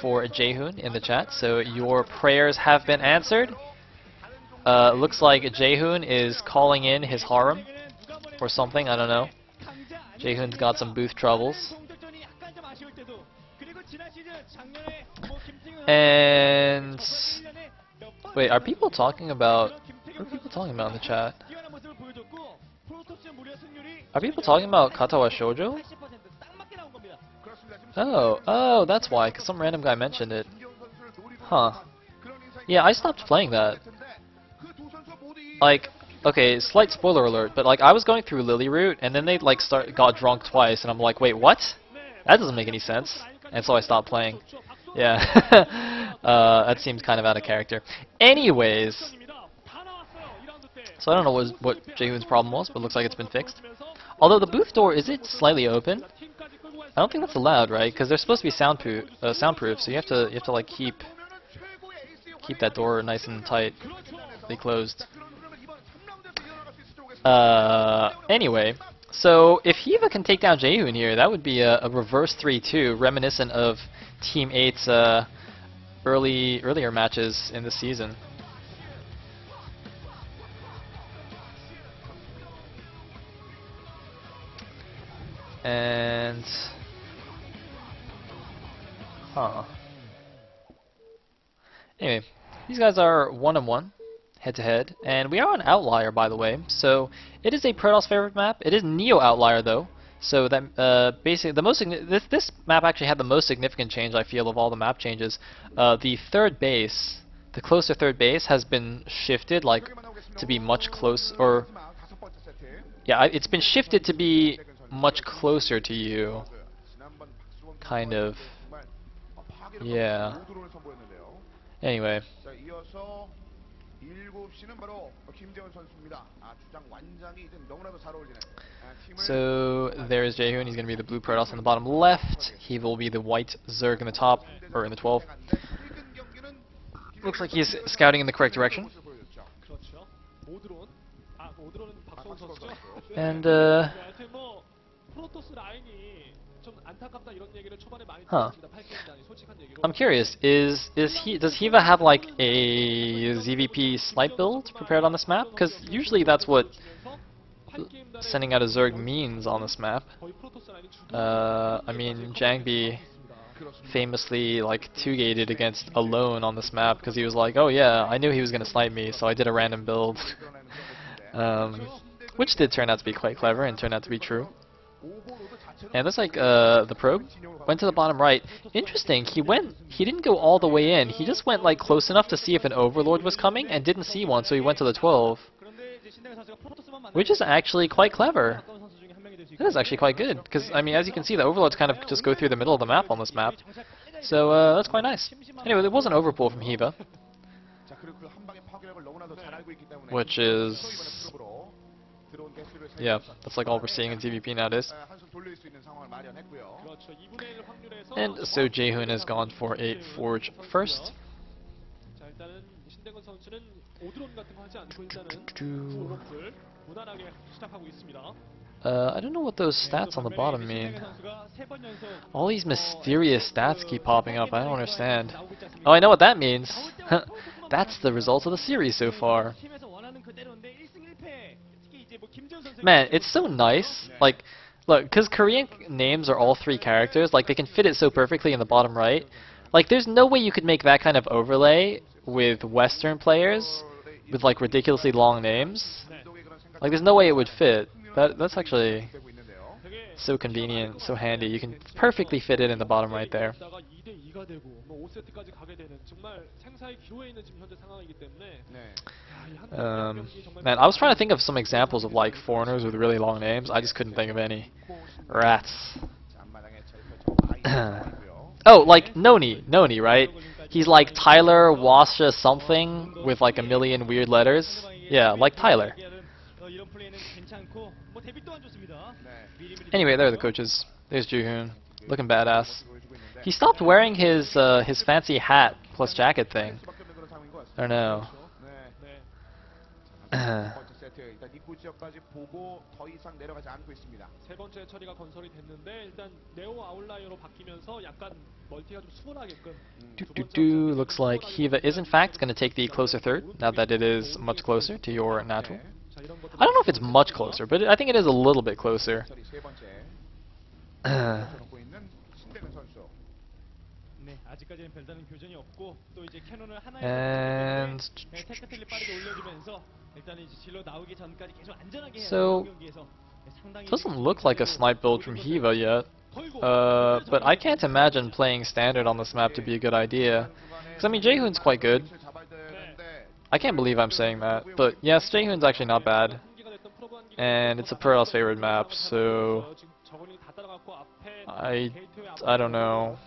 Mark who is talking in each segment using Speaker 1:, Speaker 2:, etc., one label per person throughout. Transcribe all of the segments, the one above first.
Speaker 1: for Jaehoon in the chat, so your prayers have been answered. Looks like Jaehoon is calling in his harem or something, I don't know. Jaehoon's got some booth troubles. And wait, are people talking about what are people talking about in the chat? Are people talking about Katawa Shoujo? Oh, that's why, because some random guy mentioned it. Huh. Yeah, I stopped playing that. Like, okay, slight spoiler alert, but like I was going through Lily Route, and then they like got drunk twice, and I'm like, wait, what? That doesn't make any sense. And so I stopped playing. Yeah, that seems kind of out of character. Anyways, so I don't know what Jaehoon's problem was, but it looks like it's been fixed. Although the booth door, is it slightly open? I don't think that's allowed, right? Because they're supposed to be soundproof, so you have to like keep that door nice and tightly closed. Anyway, so if Hiva can take down Jaehoon here, that would be a reverse 3-2, reminiscent of Team 8's earlier matches in the season. And anyway, these guys are 1-1 head-to-head, and we are on Outlier, by the way. So it is a Protoss favorite map. It is Neo Outlier though, so that basically the most this map actually had the most significant change, I feel, of all the map changes. The third base, the closer third base, has been shifted like to be much closer, or yeah, it's been shifted to be much closer to you, kind of. Yeah. Anyway. So there is Jaehoon. He's going to be the blue Protoss in the bottom left. He will be the white Zerg in the top, or in the 12. Looks like he's scouting in the correct direction. And huh. I'm curious, does Hiva have like a ZVP snipe build prepared on this map? Because usually that's what sending out a Zerg means on this map. I mean, Jangbi famously like 2-gated against Alone on this map because he was like, oh yeah, I knew he was going to snipe me, so I did a random build. Which did turn out to be quite clever and turned out to be true. And looks like the probe went to the bottom right. Interesting, he didn't go all the way in, he just went like close enough to see if an Overlord was coming and didn't see one, so he went to the 12. Which is actually quite clever. That is actually quite good, because I mean, as you can see, the Overlords kind of just go through the middle of the map on this map. So that's quite nice. Anyway, there was an overpull from Hiva, which is, yeah, that's like all we're seeing in ZVP nowadays. And so Jaehoon has gone for a Forge first. I don't know what those stats on the bottom mean. All these mysterious stats keep popping up, I don't understand. Oh, I know what that means. That's the result of the series so far. Man, it's so nice. Like, look, because Korean names are all 3 characters, like they can fit it so perfectly in the bottom right. Like, there's no way you could make that kind of overlay with Western players with like ridiculously long names. Like, there's no way it would fit. That's actually so convenient, so handy. You can perfectly fit it in the bottom right there. Man, I was trying to think of some examples of like foreigners with really long names. I just couldn't think of any. Rats. Oh, like Noni, right? He's like Tyler Washa something with like a million weird letters. Yeah, like Tyler. Anyway, there are the coaches. There's Jaehoon, looking badass. He stopped wearing his fancy hat plus jacket thing. I don't know.
Speaker 2: 프로젝트 일단 입구 지역까지 보고 더 이상 내려가지 않고 있습니다.
Speaker 3: 세 번째 처리가 건설이 됐는데 일단 네오 아웃라이어로 바뀌면서 약간 멀티가 좀 수월하게끔.
Speaker 1: Looks like Hiva is in fact going to take the closer third, now that it is much closer to your natural. I don't know if it's much closer, but I think it is a little bit closer.
Speaker 2: 세 번째 놓고 있는 신대근 선수.
Speaker 3: 네, 아직까지는 별다른 교전이 없고 또 이제 캐논을 하나에
Speaker 1: And
Speaker 3: 테크트리 빠르게 올려주면서 일단 이제 질러 나오기 전까지 계속 안전하게 해야
Speaker 1: so
Speaker 3: 경기에서 상당히
Speaker 1: doesn't look like a snipe build from Hiva yet. But I can't imagine playing standard on this map to be a good idea. Because I mean, Jaehoon's quite good. I can't believe I'm saying that, but yes, Jaehoon's actually not bad. And it's a Pearl's favorite map, so I don't know.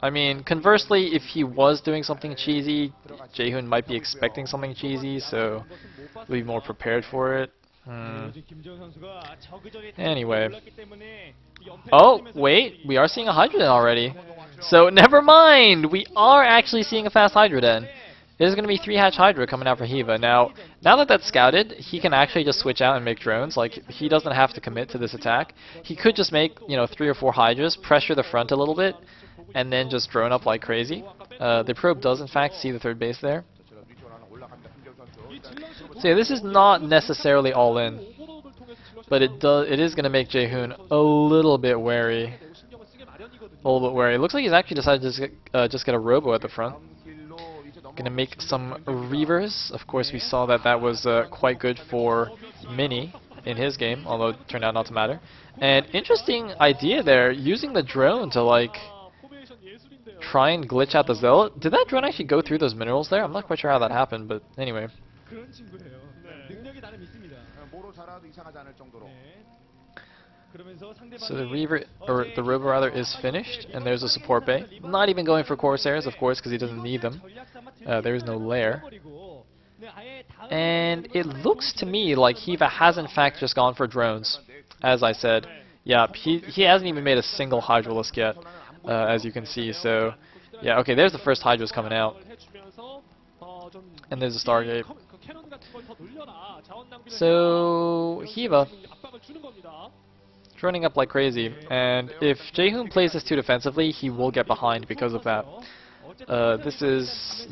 Speaker 1: I mean, conversely, if he was doing something cheesy, Jaehoon might be expecting something cheesy, so be more prepared for it. Anyway. Oh, wait, we are seeing a Hydroden already. So, never mind! We are actually seeing a fast Hydroden. There's going to be 3-hatch Hydra coming out for Hiva. Now that that's scouted, he can actually just switch out and make drones. Like, he doesn't have to commit to this attack. He could just make, 3 or 4 Hydras, pressure the front a little bit, and then just drone up like crazy. The probe does in fact see the third base there. So yeah, this is not necessarily all in, but it is going to make Jaehoon a little bit wary. It looks like he's actually decided to just get a robo at the front. Gonna make some reavers. Of course, we saw that was quite good for Mini in his game, although it turned out not to matter. And interesting idea there, using the drone to like try and glitch out the Zealot. Did that drone actually go through those minerals there? I'm not quite sure how that happened, but anyway. So the Reaver, or the Robo rather, is finished, and there's a support bay. Not even going for Corsairs, of course, because he doesn't need them. There is no lair. And it looks to me like Hiva has in fact just gone for drones, as I said. Yeah, he hasn't even made a single Hydralisk yet, as you can see, so... Yeah, okay, there's the first Hydras coming out. And there's a Stargate. So, Hiva running up like crazy, and if Jaehoon plays this too defensively, he will get behind because of that. This is,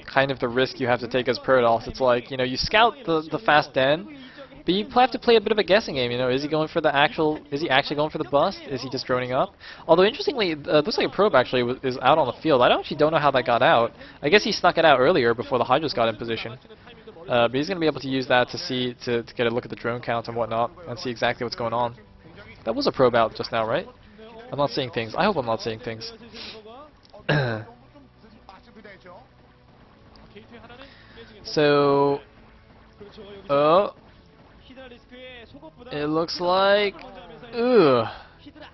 Speaker 1: kind of the risk you have to take as Protoss. It's like, you scout the fast den, but you have to play a bit of a guessing game, is he going for the is he actually going for the bust? Is he just droning up? Although interestingly, looks like a probe actually is out on the field. I actually don't know how that got out. I guess he snuck it out earlier before the Hydras got in position. But he's going to be able to use that to get a look at the drone count and whatnot and see exactly what's going on. That was a probe out just now, right? I'm not seeing things. I hope I'm not seeing things. So, it looks like,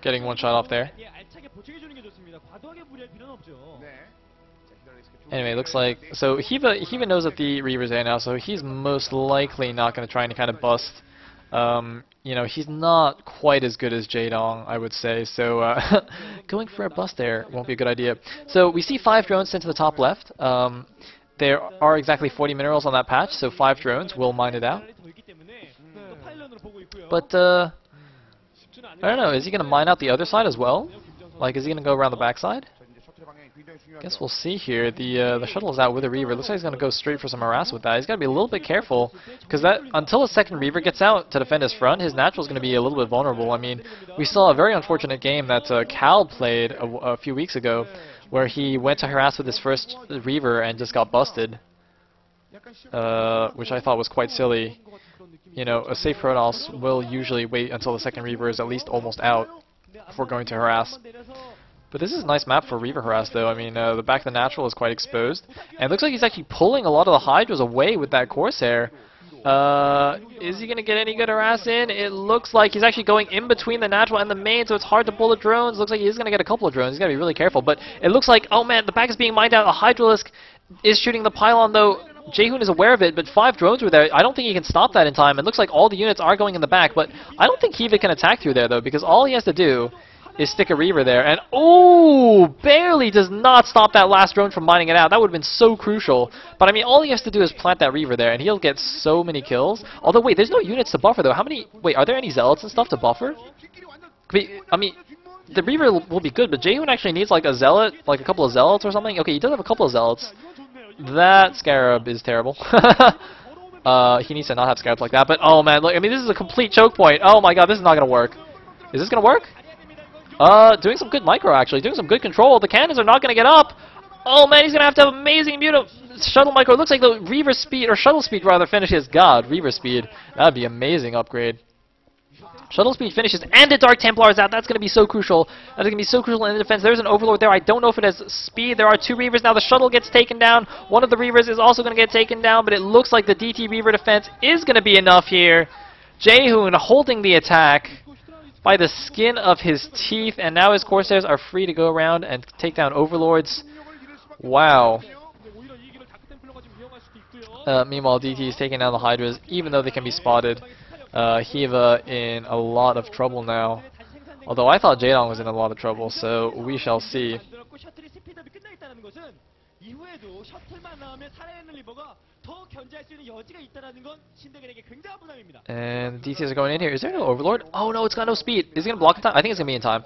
Speaker 1: getting one shot off there. Anyway, looks like, so Hiva knows that the Reaver's there now, so he's most likely not going to try and kind of bust. He's not quite as good as Jaedong, I would say, so going for a bust there won't be a good idea. So we see 5 drones sent to the top left. There are exactly 40 minerals on that patch, so 5 drones will mine it out. But, I don't know, is he going to mine out the other side as well? Like, is he going to go around the backside? Guess we'll see here. The shuttle is out with a Reaver. Looks like he's going to go straight for some harass with that. He's got to be a little bit careful, because until a second Reaver gets out to defend his front, his natural is going to be a little bit vulnerable. I mean, we saw a very unfortunate game that Cal played a few weeks ago, where he went to harass with his first Reaver and just got busted, which I thought was quite silly. A safe Protoss will usually wait until the second Reaver is at least almost out before going to harass. But this is a nice map for Reaver harass, though. I mean, the back of the natural is quite exposed, and it looks like he's actually pulling a lot of the Hydras away with that Corsair. Is he going to get any good harass in? It looks like he's actually going in between the natural and the main, so it's hard to pull the drones. Looks like he's going to get a couple of drones. He's got to be really careful. But it looks like, oh man, the back is being mined out. A Hydralisk is shooting the pylon, though. Jaehoon is aware of it, but 5 drones were there. I don't think he can stop that in time. It looks like all the units are going in the back, but I don't think Hiva can attack through there, though, because all he has to do is stick a Reaver there, and oh, barely does not stop that last drone from mining it out. That would have been so crucial. But I mean, all he has to do is plant that Reaver there, and he'll get so many kills. Although, wait, there's no units to buffer though. How many? Wait, are there any zealots and stuff to buffer? I mean, the Reaver will be good, but Jaehoon actually needs like a zealot, like a couple of zealots or something. Okay, he does have a couple of zealots. That Scarab is terrible. He needs to not have Scarabs like that. But oh man, look, I mean, this is a complete choke point. Oh my god, this is not gonna work. Is this gonna work? Doing some good micro actually, doing some good control. The cannons are not gonna get up. Oh man, he's gonna have to have amazing shuttle micro. It looks like the Reaver speed, or shuttle speed rather, finishes. God, Reaver speed. That'd be amazing upgrade. Shuttle speed finishes, and the Dark Templar is out. That's going to be so crucial. That's going to be so crucial in the defense. There's an Overlord there. I don't know if it has speed. There are two Reavers now. The shuttle gets taken down. One of the Reavers is also going to get taken down, but it looks like the DT Reaver defense is going to be enough here. Jaehoon holding the attack by the skin of his teeth, and now his Corsairs are free to go around and take down Overlords. Wow. Meanwhile, DT is taking down the Hydras, even though they can be spotted. Hiva in a lot of trouble now. Although I thought Jaehoon was in a lot of trouble, so we shall see. And DTs are going in here. Is there no Overlord? Oh no, it's got no speed. Is he gonna block in time? I think it's gonna be in time.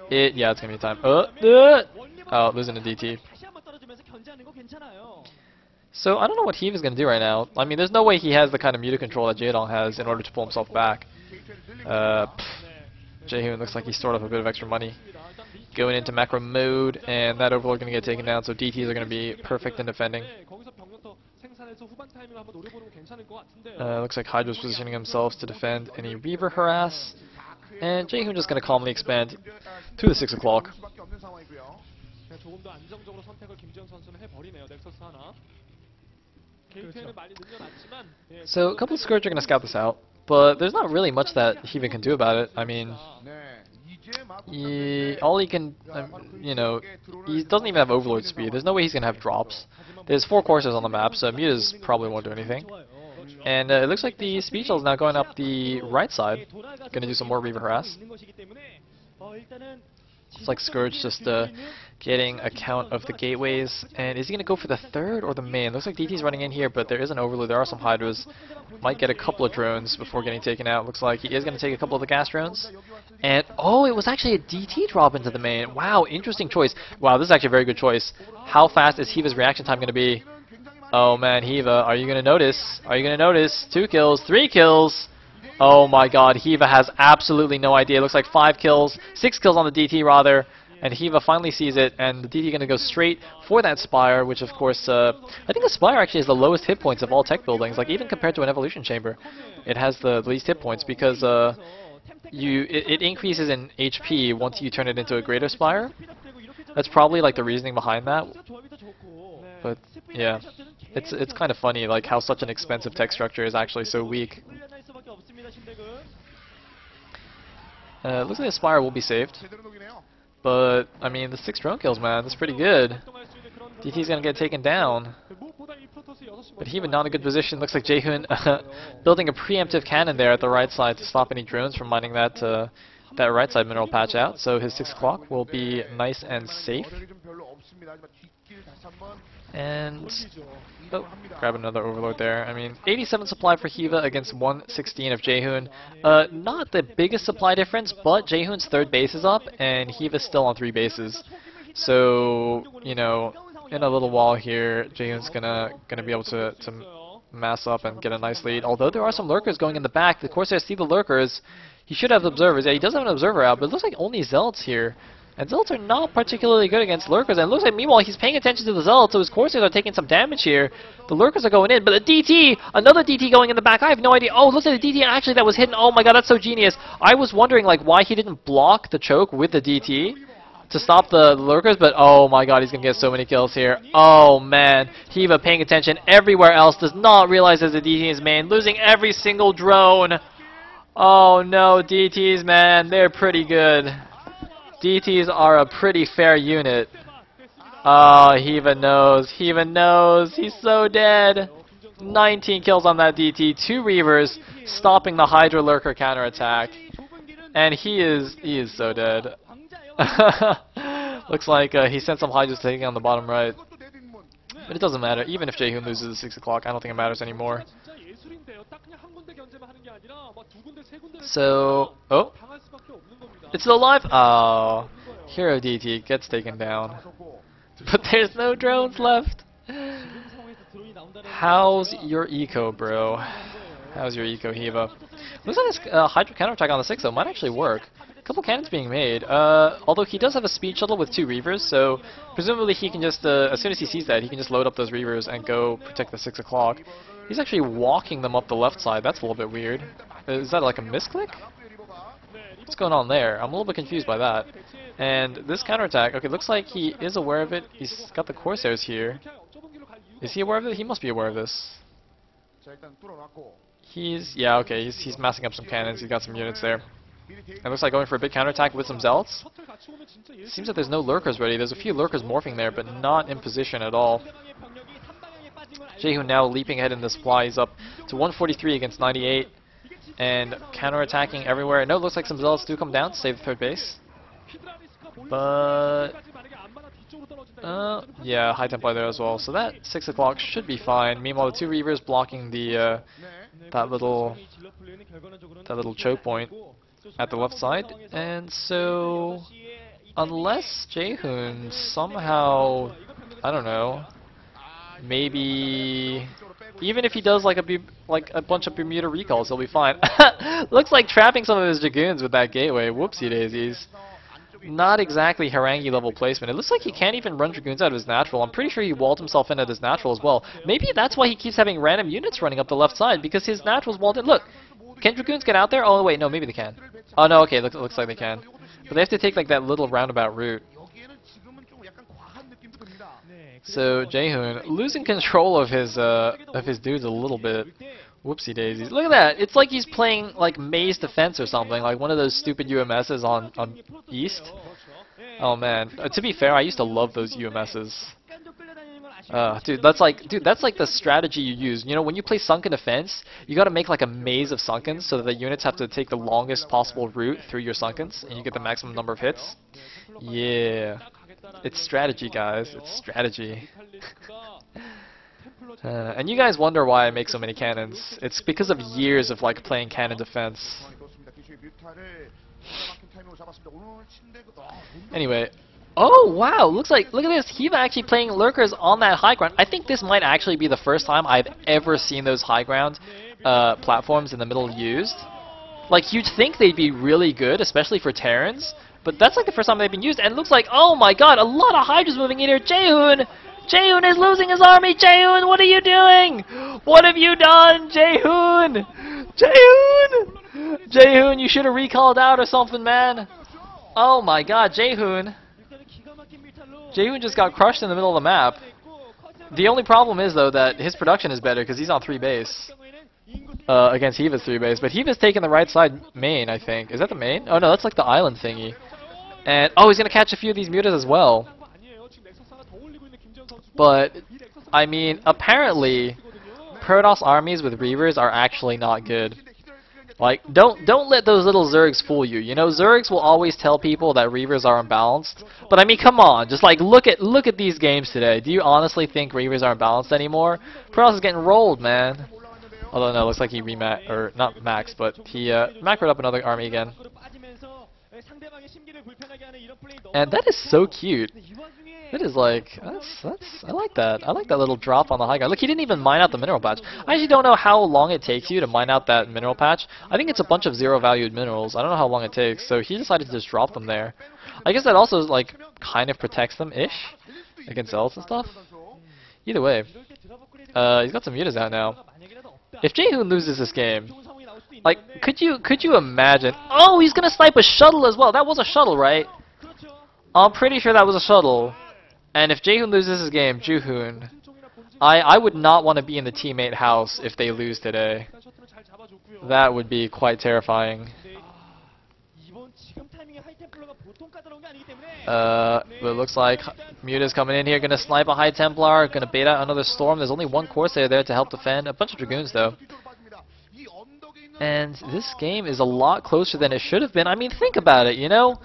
Speaker 1: Yeah, it's gonna be in time. Oh, losing to DT. So I don't know what Heave is going to do right now. I mean, there's no way he has the kind of muted control that Jaehoon has in order to pull himself back. Jaehoon looks like he's stored up a bit of extra money. Going into macro mode, and that Overlord going to get taken down, so DTs are going to be perfect in defending. Looks like Hydra's positioning themselves to defend any Reaver harass. And Jaehoon just going to calmly expand to the 6 o'clock. So a couple of Scourge are going to scout this out, but there's not really much that Heaven can do about it. I mean, all he can, you know, he doesn't even have Overlord speed. There's no way he's going to have drops. There's 4 courses on the map, so Mutas probably won't do anything. And it looks like the Speed Shell is now going up the right side. Going to do some more Reaver harass. It's like Scourge just getting a count of the gateways. And is he going to go for the 3rd or the main? Looks like DT's running in here, but there is an Overlord. There are some Hydras. Might get a couple of drones before getting taken out. Looks like he is going to take a couple of the gas drones. And, oh, it was actually a DT drop into the main. Wow, interesting choice. Wow, this is actually a very good choice. How fast is Hiva's reaction time going to be? Oh man, Hiva, are you going to notice? Are you going to notice? 2 kills, 3 kills. Oh my god, Hiva has absolutely no idea. It looks like 5 kills, 6 kills on the DT rather, and Hiva finally sees it, and the DT going to go straight for that Spire, which of course, I think the Spire actually has the lowest hit points of all tech buildings, like even compared to an Evolution Chamber. It has the least hit points because it increases in HP once you turn it into a greater Spire. That's probably like the reasoning behind that. But yeah, it's kind of funny like how such an expensive tech structure is actually so weak. Looks like the Spire will be saved. But, I mean, the 6 drone kills, man, that's pretty good. DT's gonna get taken down. But Hiva not in a good position. Looks like Jaehoon building a preemptive cannon there at the right side to stop any drones from mining that right side mineral patch out. So his 6 o'clock will be nice and safe. And oh, grab another Overlord there. I mean, 87 supply for Hiva against 116 of Jaehoon. Not the biggest supply difference, but Jaehoon's 3rd base is up, and Hiva's still on 3 bases. So, you know, in a little while here, Jaehoon's gonna be able to mass up and get a nice lead. Although there are some lurkers going in the back. The Corsairs see the lurkers. He should have observers. Yeah, he does have an observer out, but it looks like only Zealots here. And Zealots are not particularly good against Lurkers, and it looks like meanwhile he's paying attention to the Zealots, so his Corsairs are taking some damage here. The Lurkers are going in, but the DT, another DT going in the back, I have no idea. Oh, looks like the DT actually that was hidden. Oh my god, that's so genius. I was wondering like why he didn't block the choke with the DT to stop the Lurkers, but oh my god, he's going to get so many kills here. Oh man, Hiva paying attention everywhere else, does not realize there's a DT in his main, losing every single drone. Oh no, DTs, man, they're pretty good. DTs are a pretty fair unit. Oh, Hiva knows. Hiva knows. He's so dead. 19 kills on that DT. 2 Reavers stopping the Hydra Lurker counterattack. And he is so dead. Looks like he sent some Hydras taking on the bottom right. But it doesn't matter. Even if Jaehoon loses at 6 o'clock, I don't think it matters anymore. So, oh, it's still alive? Oh, Hero DT gets taken down. But there's no drones left. How's your eco, bro? How's your eco, Hiva? Looks like this Hydra counterattack on the 6 though might actually work. A couple cannons being made. Although he does have a speed shuttle with 2 Reavers, so presumably he can just, as soon as he sees that, he can just load up those Reavers and go protect the 6 o'clock. He's actually walking them up the left side. That's a little bit weird. Is that like a misclick? What's going on there? I'm a little bit confused by that. And this counterattack, okay, looks like he is aware of it. He's got the Corsairs here. Is he aware of it? He must be aware of this. Yeah, okay, he's massing up some cannons. He's got some units there. It looks like going for a big counterattack with some Zealots. Seems that there's no lurkers ready. There's a few lurkers morphing there, but not in position at all. Jaehoon now leaping ahead in the supply. He's up to 143 against 98. And counterattacking everywhere. No, it looks like some Zealots do come down to save the 3rd base. But yeah, high Templar there as well. So that 6 o'clock should be fine. Meanwhile, the 2 Reavers blocking the that little choke point at the left side. And so, unless Jaehoon somehow, I don't know, maybe even if he does like a bunch of Bermuda recalls, he'll be fine. Looks like trapping some of his Dragoons with that gateway. Whoopsie daisies. Not exactly Harangi level placement. It looks like he can't even run Dragoons out of his natural. I'm pretty sure he walled himself in at his natural as well. Maybe that's why he keeps having random units running up the left side, because his natural's walled in. Look, can Dragoons get out there? Oh wait, no, maybe they can. Oh no, okay, looks like they can. But they have to take like that little roundabout route. So Jaehoon losing control of his dudes a little bit. Whoopsie daisies. Look at that. It's like he's playing like Maze Defense or something, like one of those stupid UMSs on East. Oh man. To be fair, I used to love those UMSs. Dude, that's like the strategy you use. You know, when you play Sunken Defense, you gotta make like a maze of Sunkens so that the units have to take the longest possible route through your Sunkens, and you get the maximum number of hits. Yeah. It's strategy, guys. It's strategy. And you guys wonder why I make so many cannons. It's because of years of like playing cannon defense. Anyway. Oh wow, look at this. He's actually playing lurkers on that high ground. I think this might actually be the first time I've ever seen those high ground platforms in the middle used. Like you'd think they'd be really good, especially for Terrans, but that's like the first time they've been used, and it looks like, oh my god, a lot of Hydras moving in here. Jaehoon! Jaehoon is losing his army! Jaehoon, what are you doing? What have you done, Jaehoon? Jaehoon! Jaehoon, you should have recalled out or something, man. Oh my god, Jaehoon. Jaehoon just got crushed in the middle of the map. The only problem is, though, that his production is better because he's on 3 base. Against Hiva's 3 base. But Hiva's taking the right side main, I think. Is that the main? Oh no, that's like the island thingy. And, oh, he's going to catch a few of these mutas as well. But, I mean, apparently, Protoss armies with Reavers are actually not good. Like, don't let those little Zergs fool you. You know, Zergs will always tell people that Reavers are unbalanced. But I mean, come on, just like look at these games today. Do you honestly think Reavers aren't balanced anymore? Protoss is getting rolled, man. Although no, looks like he or not maxed, but he macroed up another army again. And that is so cute. That is like, I like that. I like that little drop on the high ground. Look, he didn't even mine out the mineral patch. I actually don't know how long it takes you to mine out that mineral patch. I think it's a bunch of zero-valued minerals. I don't know how long it takes, so he decided to just drop them there. I guess that also, like, kind of protects them-ish against Zealots and stuff. Either way. He's got some mutas out now. If Jaehoon loses this game, like, could you imagine? Oh, he's gonna snipe a shuttle as well. That was a shuttle, right? I'm pretty sure that was a shuttle. And if Jaehoon loses his game, Jaehoon, I would not want to be in the teammate house if they lose today. That would be quite terrifying. But it looks like Muta's coming in here, gonna snipe a High Templar, gonna bait out another Storm. There's only one Corsair there to help defend. A bunch of Dragoons though. And this game is a lot closer than it should have been. I mean, think about it, you know?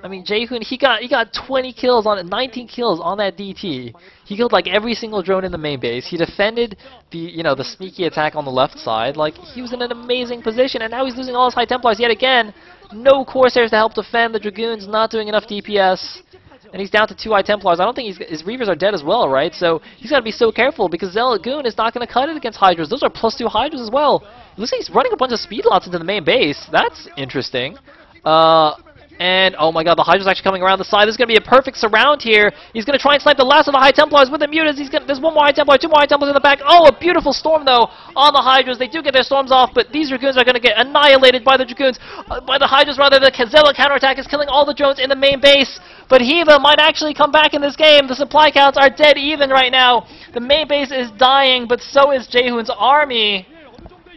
Speaker 1: I mean, Jaehoon, he got 20 kills on it, 19 kills on that DT. He killed like every single drone in the main base. He defended the sneaky attack on the left side. Like, he was in an amazing position, and now he's losing all his High Templars yet again. No Corsairs to help defend. The Dragoons not doing enough DPS. And he's down to 2 High Templars. I don't think his Reavers are dead as well, right? So he's got to be so careful because Zealot Goon is not going to cut it against Hydras. Those are +2 Hydras as well. It looks like he's running a bunch of speed lots into the main base. That's interesting. And, oh my god, the Hydra's actually coming around the side. This is going to be a perfect surround here. He's going to try and snipe the last of the High Templars with the Mutas. There's one more High Templar, 2 more High Templars in the back. Oh, a beautiful storm, though, on the Hydras. They do get their storms off, but these Dragoons are going to get annihilated by the Dragoons. By the Hydras, rather. The Zealot counterattack is killing all the drones in the main base. But Hiva might actually come back in this game. The supply counts are dead even right now. The main base is dying, but so is Jaehoon's army.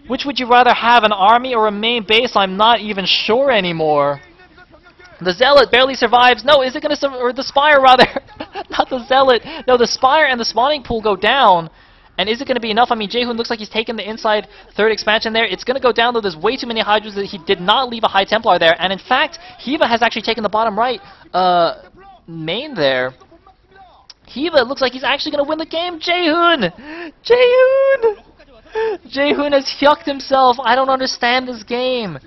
Speaker 1: Which would you rather have, an army or a main base? I'm not even sure anymore. The Zealot barely survives. No, is it going to or the Spire, rather. Not the Zealot. No, the Spire and the spawning pool go down. And is it going to be enough? I mean, Jaehoon looks like he's taken the inside third expansion there. It's going to go down, though. There's way too many Hydras that he did not leave a High Templar there. And in fact, Hiva has actually taken the bottom right main there. Hiva looks like he's actually going to win the game. Jaehoon! Jaehoon! Jaehoon has yucked himself. I don't understand this game.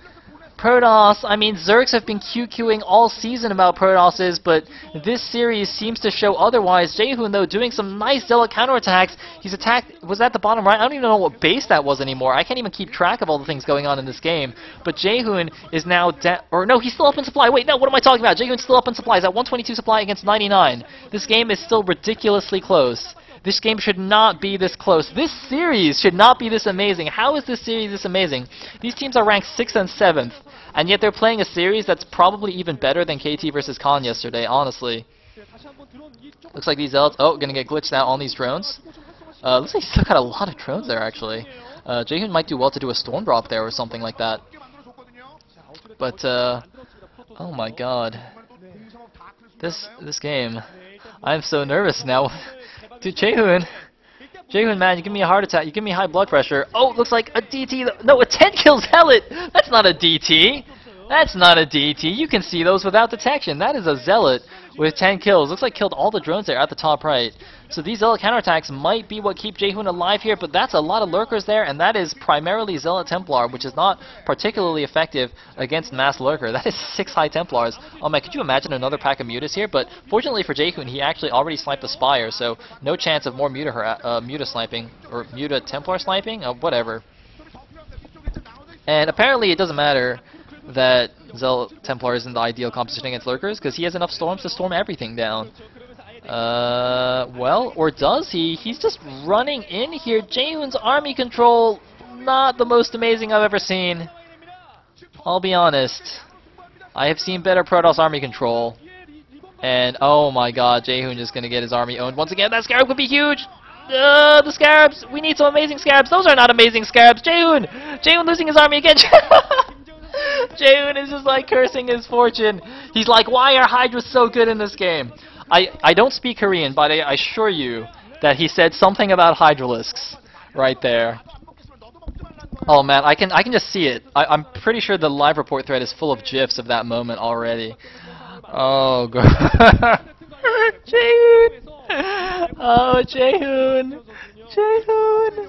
Speaker 1: Protoss, I mean, Zergs have been QQing all season about Protosses, but this series seems to show otherwise. Jaehoon, though, doing some nice Zealot counterattacks. He's attacked, was that the bottom right? I don't even know what base that was anymore. I can't even keep track of all the things going on in this game. But Jaehoon is now or no, he's still up in supply. Wait, no, what am I talking about? Jaehoon's still up in supply. He's at 122 supply against 99. This game is still ridiculously close. This game should not be this close. This series should not be this amazing. How is this series this amazing? These teams are ranked 6th and 7th, and yet they're playing a series that's probably even better than KT versus Khan yesterday, honestly. Looks like these Zealots, gonna get glitched out on these drones. Looks like he's still got a lot of drones there, actually. Jaehoon might do well to do a storm drop there or something like that. But, oh my god. This game. I'm so nervous now. Dude, Jaehoon, man, you give me a heart attack. You give me high blood pressure. Oh, looks like a DT. No, a 10 kill Zealot. That's not a DT. That's not a DT. You can see those without detection. That is a Zealot with 10 kills. Looks like killed all the drones there at the top right. So these Zealot counterattacks might be what keep Jaehoon alive here, but that's a lot of lurkers there, and that is primarily Zealot Templar, which is not particularly effective against mass lurker. That is 6 High Templars. Oh man, could you imagine another pack of Mutas here? But fortunately for Jaehoon, he actually already sniped the Spire, so no chance of more Muta sniping, or Muta Templar sniping? Whatever. And apparently it doesn't matter that Zealot Templar isn't the ideal composition against lurkers, because he has enough storms to storm everything down. Well, or does he? He's just running in here. Jaehoon's army control, not the most amazing I've ever seen. I'll be honest. I have seen better Protoss army control. And, oh my god, Jaehoon is going to get his army owned once again. That Scarab could be huge! The Scarabs! We need some amazing Scarabs! Those are not amazing Scarabs! Jaehoon! Jaehoon losing his army again! Jaehoon is just like cursing his fortune. He's like, why are Hydras so good in this game? I don't speak Korean, but I assure you that he said something about Hydralisks right there. Oh man, I can just see it. I'm pretty sure the live report thread is full of GIFs of that moment already. Oh god. Jaehoon! Oh, Jaehoon! Jaehoon!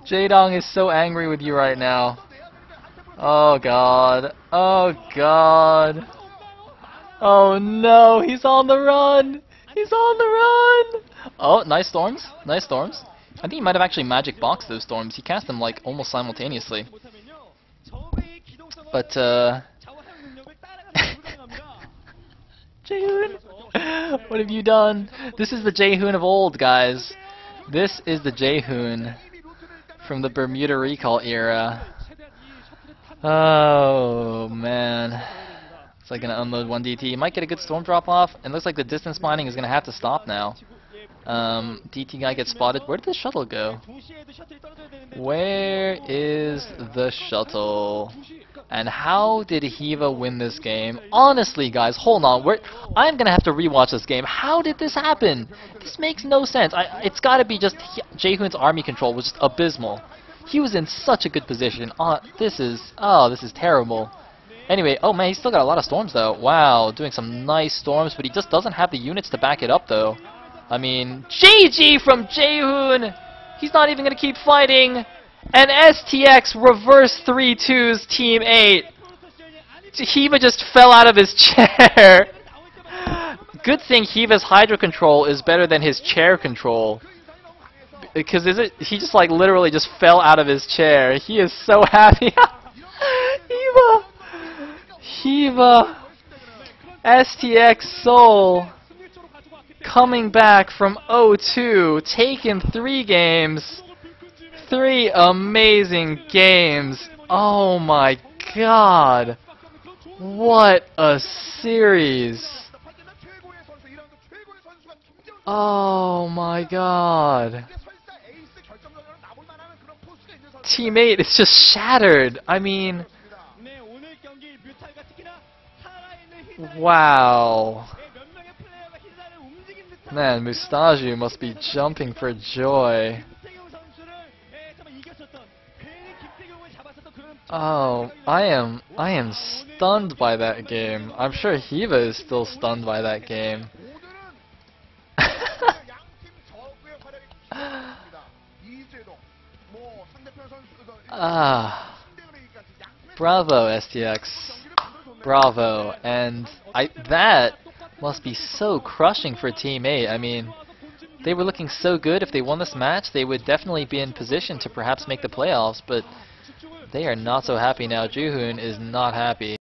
Speaker 1: Jaedong is so angry with you right now. Oh god. Oh god. Oh no, he's on the run! He's on the run! Oh, nice storms. Nice storms. I think he might have actually magic boxed those storms. He cast them like almost simultaneously. But Jaehoon! What have you done? This is the Jaehoon of old, guys. This is the Jaehoon from the Bermuda Recall era. Oh man. It's like gonna unload 1 DT. Might get a good storm drop off, and looks like the distance mining is gonna have to stop now. DT guy gets spotted. Where did the shuttle go? Where is the shuttle? And how did Hiva win this game? Honestly, guys, hold on. I'm gonna have to rewatch this game. How did this happen? This makes no sense. It's gotta be just Jaehoon's army control was just abysmal. He was in such a good position. This is terrible. Anyway, oh man, he's still got a lot of storms though. Wow, doing some nice storms, but he just doesn't have the units to back it up though. I mean, GG from Jaehoon! He's not even gonna keep fighting! And STX reverse 3-2's Team 8. Hiva just fell out of his chair. Good thing Hiva's Hydro control is better than his chair control. Because he just like literally just fell out of his chair. He is so happy. Hiva, STX Seoul, coming back from 0-2, taking 3 games, 3 amazing games. Oh my god, what a series. Oh my god. Team 8 is just shattered. I mean, wow. Man, Mustaju must be jumping for joy. Oh, I am stunned by that game. I'm sure Hiva is still stunned by that game. Bravo STX. Bravo. And that must be so crushing for Team 8. I mean, they were looking so good. If they won this match, they would definitely be in position to perhaps make the playoffs, but they are not so happy now. Jaehoon is not happy.